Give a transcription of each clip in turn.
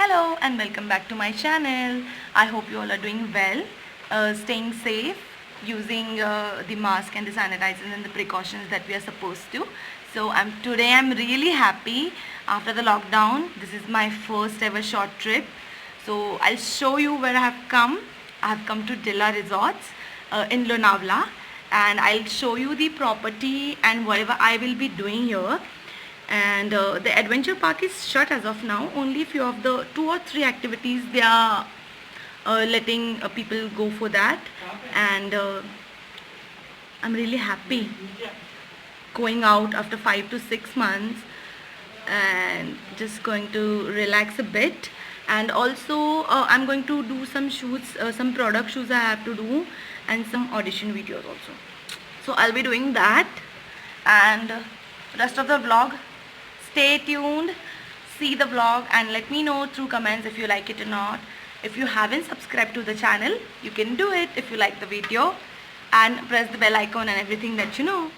Hello and welcome back to my channel. I hope you all are doing well, staying safe, using the mask and the sanitizers and the precautions that we are supposed to. So today I'm really happy after the lockdown. This is my first ever short trip. So I'll show you where I have come. I have come to Della Resorts in Lonavala, and I'll show you the property and whatever I will be doing here. And the adventure park is shut as of now. Only few of the 2 or 3 activities they are letting people go for that. And I'm really happy going out after 5 to 6 months and just going to relax a bit. And also I'm going to do some shoots, some product shoots I have to do, and some audition videos also. So I'll be doing that, and rest of the vlog, stay tuned, see the vlog and let me know through comments if you like it or not. If you haven't subscribed to the channel, you can do it if you like the video, and press the bell icon and everything that you know.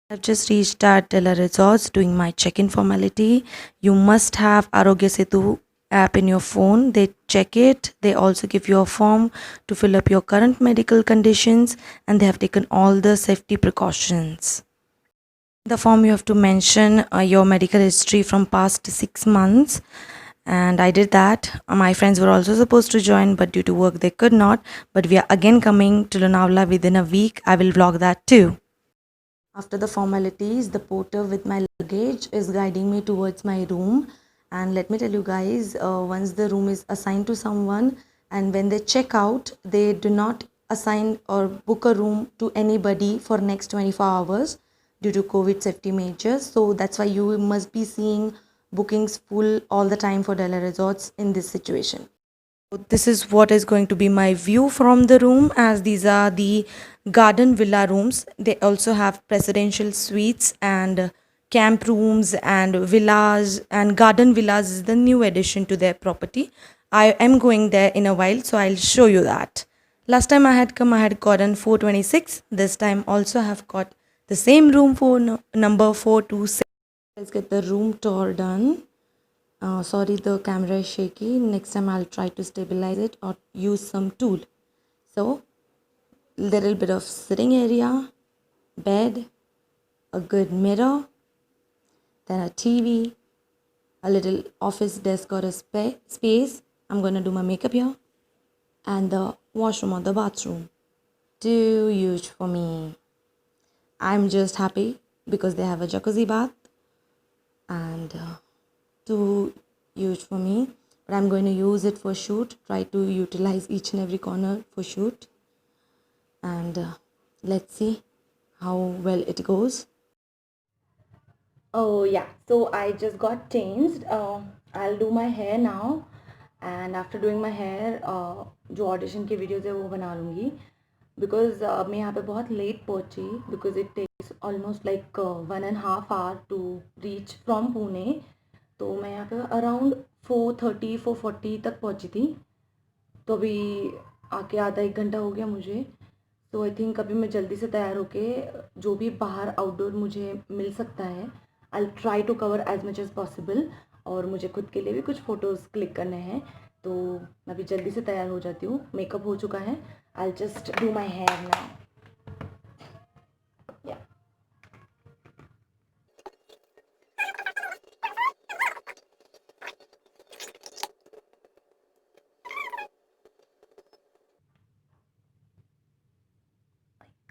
I've just reached at Della Resorts doing my check-in formality. You must have Arogya Setu app in your phone. They check it. They also give you a form to fill up your current medical conditions, and they have taken all the safety precautions. The form you have to mention your medical history from past 6 months, and I did that. My friends were also supposed to join, but due to work they could not. But we are again coming to Lonavala within a week. I will vlog that too. After the formalities, the porter with my luggage is guiding me towards my room. And let me tell you guys, once the room is assigned to someone and when they check out, they do not assign or book a room to anybody for next 24 hours due to COVID safety measures. So that's why you must be seeing bookings full all the time for Della Resorts in this situation. This is what is going to be my view from the room, as these are the garden villa rooms. They also have presidential suites and camp rooms and villas, and garden villas is the new addition to their property. I am going there in a while, so I'll show you that. Last time I had come, I had gotten 426. This time also I have got the same room for number 426. Let's get the room tour done. Sorry, the camera is shaky. Next time I'll try to stabilize it or use some tool. So, little bit of sitting area, bed, a good mirror, then a TV, a little office desk or a space. I'm gonna do my makeup here, and the washroom or the bathroom. Too huge for me. I'm just happy because they have a jacuzzi bath, and too huge for me, but I'm going to use it for shoot. Try to utilize each and every corner for shoot, and let's see how well it goes. Oh yeah, so I just got changed. I'll do my hair now, and after doing my hair, जो audition की videos है वो बना लूँगी, because मैं यहाँ पे बहुत late पहुँची, because it takes almost like 1.5 hours to reach from Pune. तो मैं यहाँ पे अराउंड 4:30 4:40 तक पहुँची थी, तो अभी आके आधा 1 घंटा हो गया मुझे. तो आई थिंक अभी मैं जल्दी से तैयार होके जो भी बाहर आउटडोर मुझे मिल सकता है, I try to cover as much as possible. और मुझे खुद के लिए भी कुछ फ़ोटोज़ क्लिक करने हैं, तो मैं अभी जल्दी से तैयार हो जाती हूँ. मेकअप हो चुका है. I just do my hair now.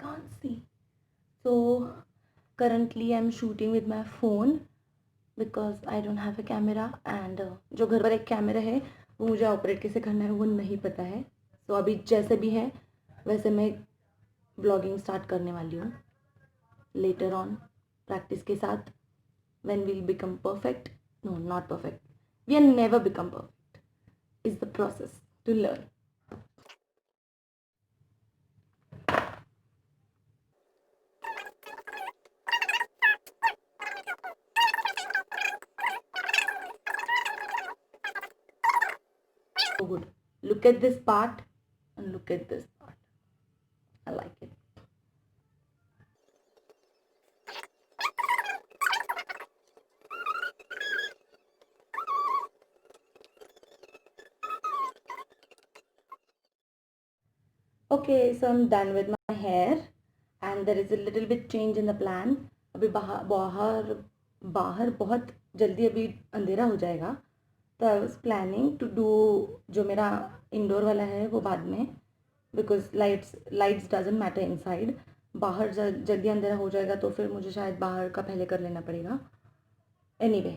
Can't see. So currently I'm shooting with my phone because I don't have a camera, and जो घर पर एक कैमरा है वो मुझे ऑपरेट कैसे करना है वो नहीं पता है. तो अभी जैसे भी है वैसे मैं ब्लॉगिंग स्टार्ट करने वाली हूँ लेटर ऑन, प्रैक्टिस के साथ. when we'll become perfect, no, not perfect, we are never become perfect, is the process to learn. So good. Look at this part and look at this part. I like it. Okay, so I'm done with my hair and there is a little bit change in the plan. अभी बाहर बाहर बाहर बहुत जल्दी अभी अंधेरा हो जाएगा, तो I was planning to do जो मेरा इंडोर वाला है वो बाद में, because lights doesn't matter inside. बाहर जल्दी अंधेरा हो जाएगा तो फिर मुझे शायद बाहर का पहले कर लेना पड़ेगा. एनीवे,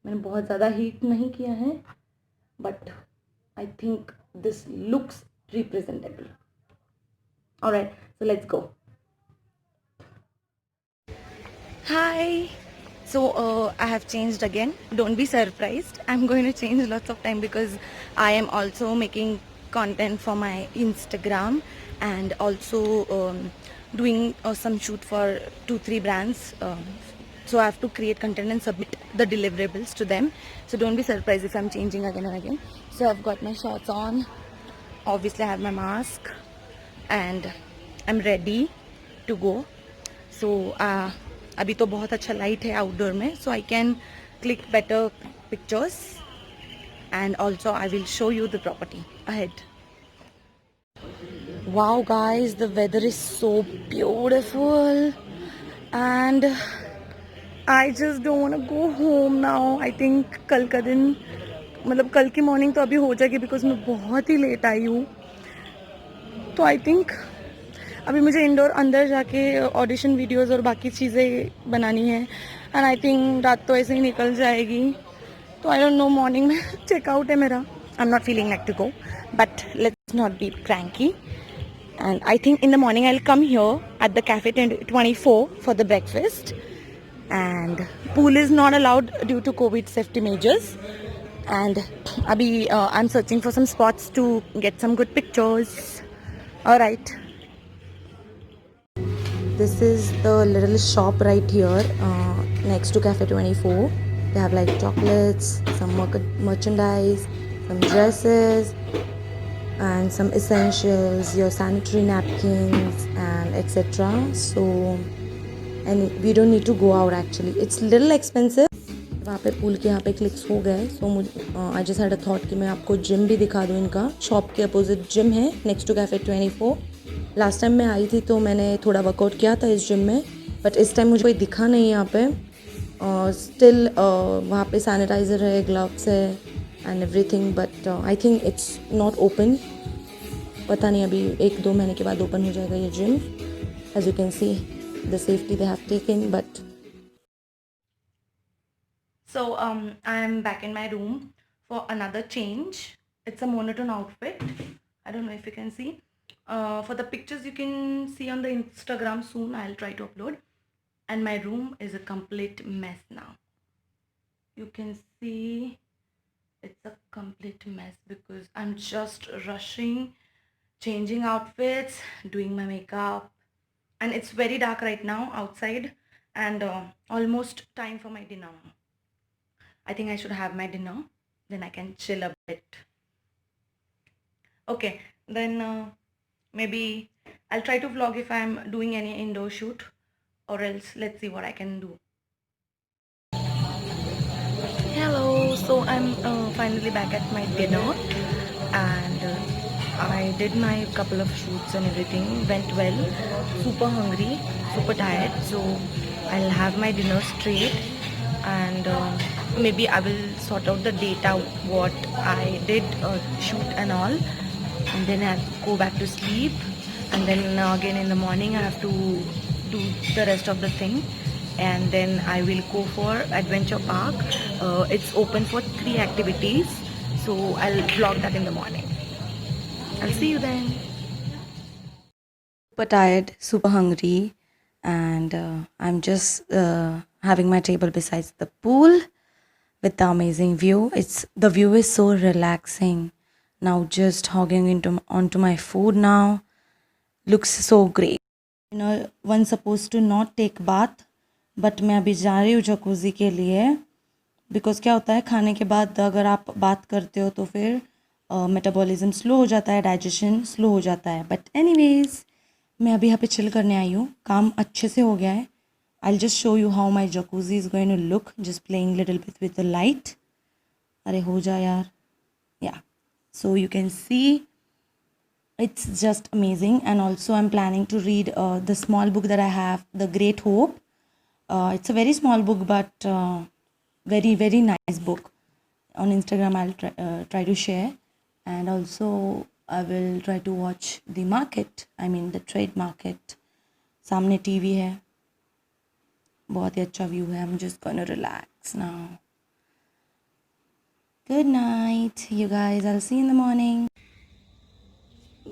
मैंने बहुत ज़्यादा हीट नहीं किया है, but I think this looks representable. All right, so let's go. Hi. So I have changed again. Don't be surprised. I'm going to change lots of time because I am also making content for my Instagram and also doing some shoot for 2-3 brands. So I have to create content and submit the deliverables to them. So don't be surprised if I'm changing again and again. So I've got my shorts on. Obviously I have my mask and I'm ready to go. So अभी तो बहुत अच्छा light है outdoor में, so I can click better pictures and also I will show you the property ahead. Wow guys, the weather is so beautiful and I just don't want to go home now. I think कल का दिन मतलब कल की morning तो अभी हो जाएगी बिकॉज मैं बहुत ही लेट आई हूँ. तो आई थिंक अभी मुझे इंडोर अंदर जाके ऑडिशन वीडियोस और बाकी चीज़ें बनानी है एंड आई थिंक रात तो ऐसे ही निकल जाएगी. तो आई डोंट नो, मॉर्निंग में चेकआउट है मेरा. I am not feeling like to go but let's not be cranky and I think in the morning I will come here at the cafe 24 for the breakfast and pool is not allowed due to COVID safety measures. And abhi I'm searching for some spots to get some good pictures. All right. This is the little shop right here next to Cafe 24. They have like chocolates, some merchandise, some dresses and some essentials, your sanitary napkins and etc. So and we don't need to go out actually. It's little expensive. वहाँ पे pool के यहाँ पे clicks हो गए. सो मुझे I just had a thought कि मैं आपको जिम भी दिखा दूँ. इनका शॉप के अपोजिट जिम है next to cafe 24. Last time मैं आई थी तो मैंने थोड़ा वर्कआउट किया था इस जिम में, बट इस टाइम मुझे कोई दिखा नहीं यहाँ पे. स्टिल वहाँ पे सैनिटाइज़र है, ग्लव्स है and everything, but I think it's not open. पता नहीं, अभी 1-2 महीने के बाद ओपन हो जाएगा ये gym. As you can see the safety they have taken. But So I am back in my room for another change. It's a monotone outfit. I don't know if you can see. For the pictures you can see on the Instagram soon. I'll try to upload. And my room is a complete mess now. You can see it's a complete mess because I'm just rushing, changing outfits, doing my makeup. And it's very dark right now outside and almost time for my dinner. I think I should have my dinner, then I can chill a bit. Okay, then maybe I'll try to vlog if I'm doing any indoor shoot, or else let's see what I can do. Hello, so I'm finally back at my dinner and I did my couple of shoots and everything went well. Super hungry, super tired, so I'll have my dinner straight and maybe I will sort out the data what I did shoot and all, and then I'll go back to sleep and then again in the morning I have to do the rest of the thing and then I will go for adventure park. It's open for 3 activities, so I'll vlog that in the morning. I'll see you then. Super tired, super hungry, and I'm just having my table besides the pool with the amazing view. The view is so relaxing. Now just hogging onto my food now. Looks so great. You know, one's supposed to not take bath, but मैं अभी जा रही हूँ jacuzzi के लिए. Because क्या होता है, खाने के बाद अगर आप बात करते हो तो फिर मेटाबॉलिज्म स्लो हो जाता है, डाइजेशन स्लो हो जाता है. बट एनीवेज, मैं अभी यहाँ पे चिल करने आई हूँ. काम अच्छे से हो गया है. I just show you how my jacuzzi is going to look. Just playing little bit with the light. अरे हो जा यार. Yeah, so you can see It's just amazing. And also I'm planning to read the small book that I have, The Great Hope. It's a very small book, but very, very nice book. On Instagram I'll try to share. And also I will try to watch the market, I mean the trade market. सामने TV है, बहुत ही अच्छा view है. I'm just gonna relax now. Good night, you guys. I'll see you in the morning.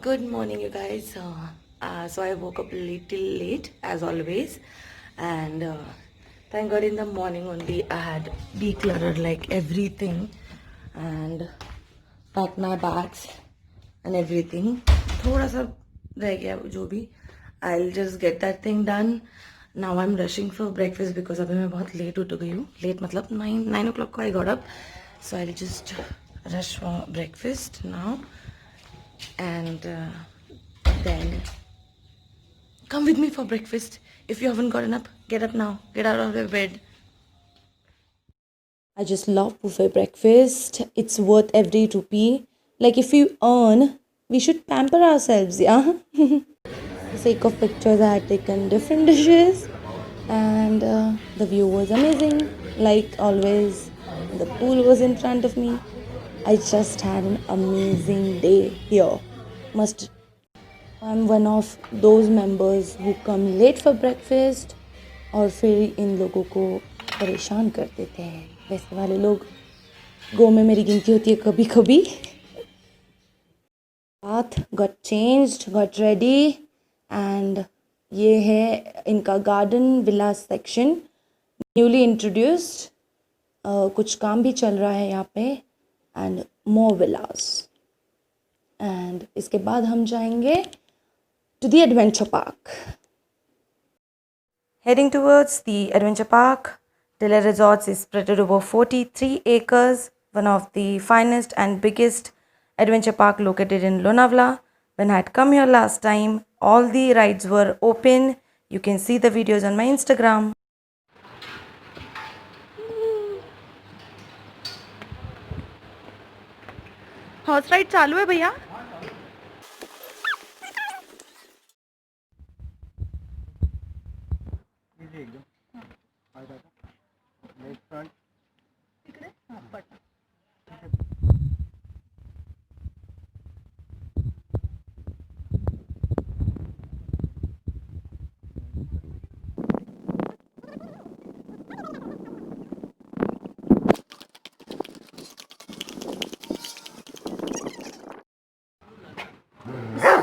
Good morning, you guys. So I woke up a little late as always, and thank God in the morning only I had decluttered like everything and packed my bags and everything. थोड़ा सा रह गया जो भी. I'll just get that thing done. Now I'm rushing for breakfast because अभी मैं बहुत late उठ गई हूँ. Late मतलब 9 o'clock को I got up. So I'll just rush for breakfast now. And then come with me for breakfast. If you haven't gotten up, get up now. Get out of your bed. I just love buffet breakfast. It's worth every rupee. Like if you earn, we should pamper ourselves, yeah? For the sake of pictures, I had taken different dishes, and the view was amazing. Like always, the pool was in front of me. I just had an amazing day here. I'm one of those members who come late for breakfast और फिर इन लोगों को परेशान कर देते हैं. वैसे वाले लोग गो में मेरी गिनती होती है कभी कभी. Bath got changed, got ready, and ये है इनका garden villa section, newly introduced. कुछ काम भी चल रहा है यहाँ पे, and more villas. And इसके बाद हम जाएंगे to the adventure park. Heading towards the adventure park, Della Resorts is spread over 43 acres, one of the finest and biggest adventure park located in Lonavala. When I had come here last time, all the rides were open. You can see the videos on my Instagram. Horse ride चालू है भैया.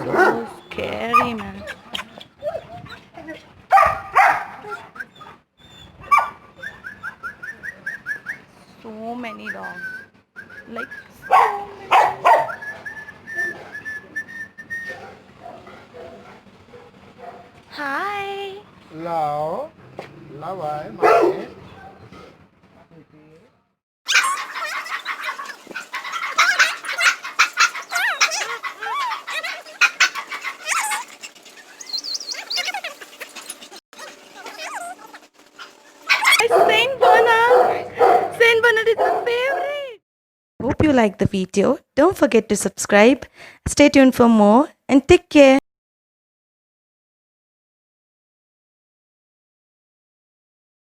So scary, man. So many dogs. Like so many. Hi. Hello. Hello, my Saint Bernard. Saint Bernard is my favorite. Hope you liked the video. Don't forget to subscribe. Stay tuned for more and take care.